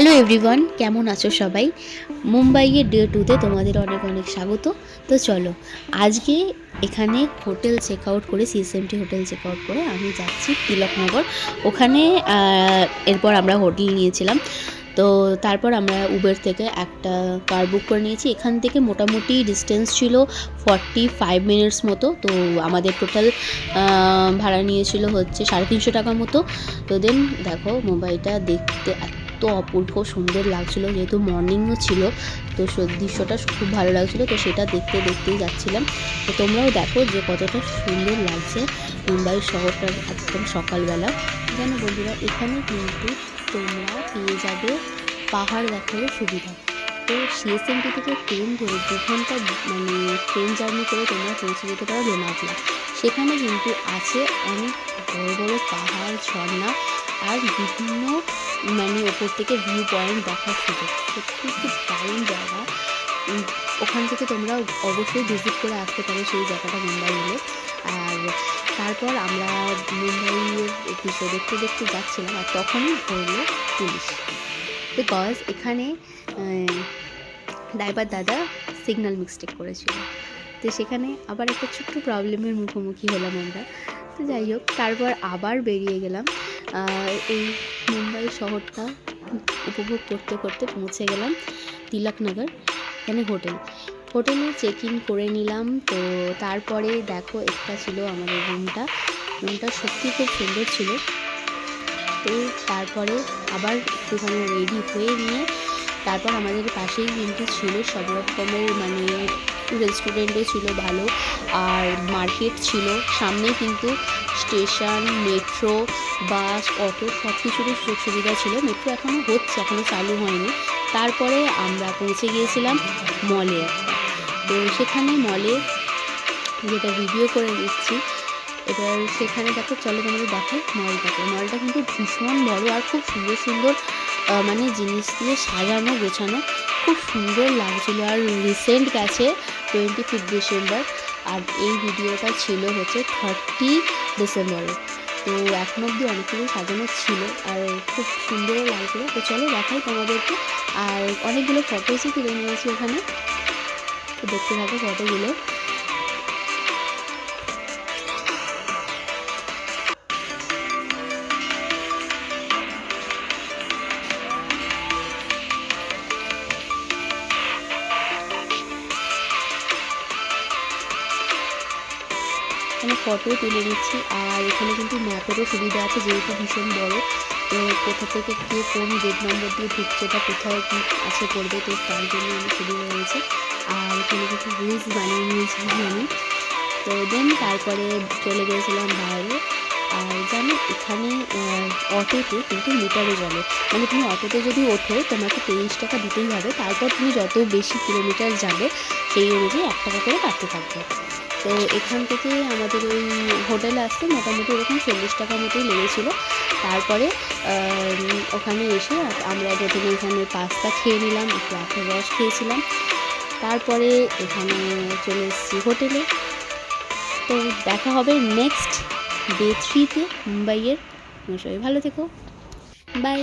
Hello everyone, কেমন আছো সবাই? মুম্বাইয়ের ডে 2তে তোমাদের অনেক অনেক স্বাগত। তো চলো, আজকে এখানে হোটেল চেক আউট করে, সিএসএমটি হোটেল চেক আউট করে আমি যাচ্ছি তিলকনগর। ওখানে এরপর আমরা হোটেল নিয়েছিলাম। তো তারপর আমরা উবের থেকে একটা কার বুক করে নিয়েছি। এখান থেকে মোটামুটি ডিস্টেন্স ছিল 45 মিনিটস মতো। তো আমাদের টোটাল ভাড়া নিয়েছিল হচ্ছে 350 টাকা মতো। তো দেন দেখো, মুম্বাইটা দেখতে এত অপূর্ব সুন্দর লাগছিলো, যেহেতু মর্নিংও ছিল, তো দৃশ্যটা খুব ভালো লাগছিলো। তো সেটা দেখতে দেখতেই যাচ্ছিলাম। তো তোমরাও দেখো যে কতটা সুন্দর লাগছে মুম্বাই শহরটা একদম সকালবেলা। জানো বন্ধুরা, এখানে কিন্তু তোমরা পেয়ে যাবে পাহাড় দেখারও সুবিধা। তো সিএসএমটি থেকে ট্রেন ধরে 2 ঘন্টা মানে ট্রেন জার্নি করে তোমরা পৌঁছে যেতে পারো লোনাভলা। সেখানে কিন্তু আছে অনেক বড় বড় পাহাড়, ঝর্ণা আর বিভিন্ন মানে ওপর থেকে ভিউ পয়েন্ট দেখার সুযোগ। সত্যি খুব দারুণ জায়গা। ওখান থেকে তোমরা অবশ্যই ভিজিট করে আসতে পারো সেই জায়গাটা মুম্বাই এলে। আর তারপর আমরা মুম্বাইয়ের দৃশ্য দেখতে দেখতে যাচ্ছিলাম, আর তখনই ধরলো পুলিশ। বিকজ এখানে ড্রাইভার দাদা সিগন্যাল মিস্টেক করেছিল। তো সেখানে আবার একটা ছোট্ট প্রবলেমের মুখোমুখি হলাম আমরা। তো যাই হোক, তারপর আবার বেরিয়ে গেলাম। এই মুম্বাই শহরটা উপভোগ করতে করতে পৌঁছে গেলাম তিলকনগর। এখানে হোটেলে চেক ইন করে নিলাম। তো তারপরে দেখো, একটা ছিল আমাদের রুমটা সত্যি খুব সুন্দর ছিল। তো তারপরে আবার একটুখানি রেডি হয়ে নিয়ে তারপর আমাদের পাশেই কিন্তু ছিল সব রকমের মানে রেস্টুরেন্টও ছিল ভালো, আর মার্কেট ছিল সামনেই, কিন্তু স্টেশন, মেট্রো, বাস, অটো সব কিছুরই সুযোগ সুবিধা ছিল। মেট্রো এখনও হচ্ছে, এখনও চালু হয়নি। তারপরে আমরা পৌঁছে গিয়েছিলাম মলে একটা। তো সেখানে মলে যেটা ভিডিও করে দিচ্ছি, এবার সেখানে দেখো, চলো তোমাদের দেখাই মলটা কিন্তু ভীষণ বড় আর খুব সুন্দর সুন্দর মানে জিনিস দিয়ে সাজানো গোছানো, খুব সুন্দর লাগছিলো। আর রিসেন্ট গেছে 25 ডিসেম্বর, আর এই ভিডিওটা ছিল হচ্ছে 30 ডিসেম্বরে। তো এখন অবধি অনেক কিছু সাজানো ছিল আর খুব সুন্দরও লাগছিলো। তো চলো দেখাই তোমাদেরকে। আর অনেকগুলো ফটোসই তুলে নিয়েছি ওখানে, তো দেখতে থাকো ফটোগুলো। এখানে ফটো তুলে নিচ্ছি, আর এখানে কিন্তু ম্যাপেরও সুবিধা আছে, যেহেতু ভীষণ বড়। তো কোথা থেকে কে কোন গেট নম্বর দিয়ে ঢুকছে বা কোথায় কী আছে করবে, তো তার জন্য অনেক সুবিধা রয়েছে। আর এখানে কিছু রিলস বানিয়ে নিয়েছিলাম আমি। তো দেন তারপরে চলে গিয়েছিলাম বাইরে। আর জানো, এখানে অটোতে কিন্তু মিটারে চলে, মানে তুমি অটোতে যদি ওঠো তোমাকে 23 টাকা দিতেই হবে। তারপর তুমি যত বেশি কিলোমিটার যাবে সেই অনুযায়ী 1 টাকা করে কাটতে থাকবে। তো এখান থেকে আমাদের ওই হোটেলে আসতে মোটামুটি ওরকম 40 টাকা মতোই লেগেছিলো। তারপরে ওখানে এসে আমরা প্রথমে এখানে পাস্তা খেয়ে নিলাম, একটু আখের রস খেয়েছিলাম। তারপরে এখানে চলে এসেছি হোটেলে। তো দেখা হবে নেক্সট ডে 3তে মুম্বাইয়ের। সবাই ভালো থেকো, বাই।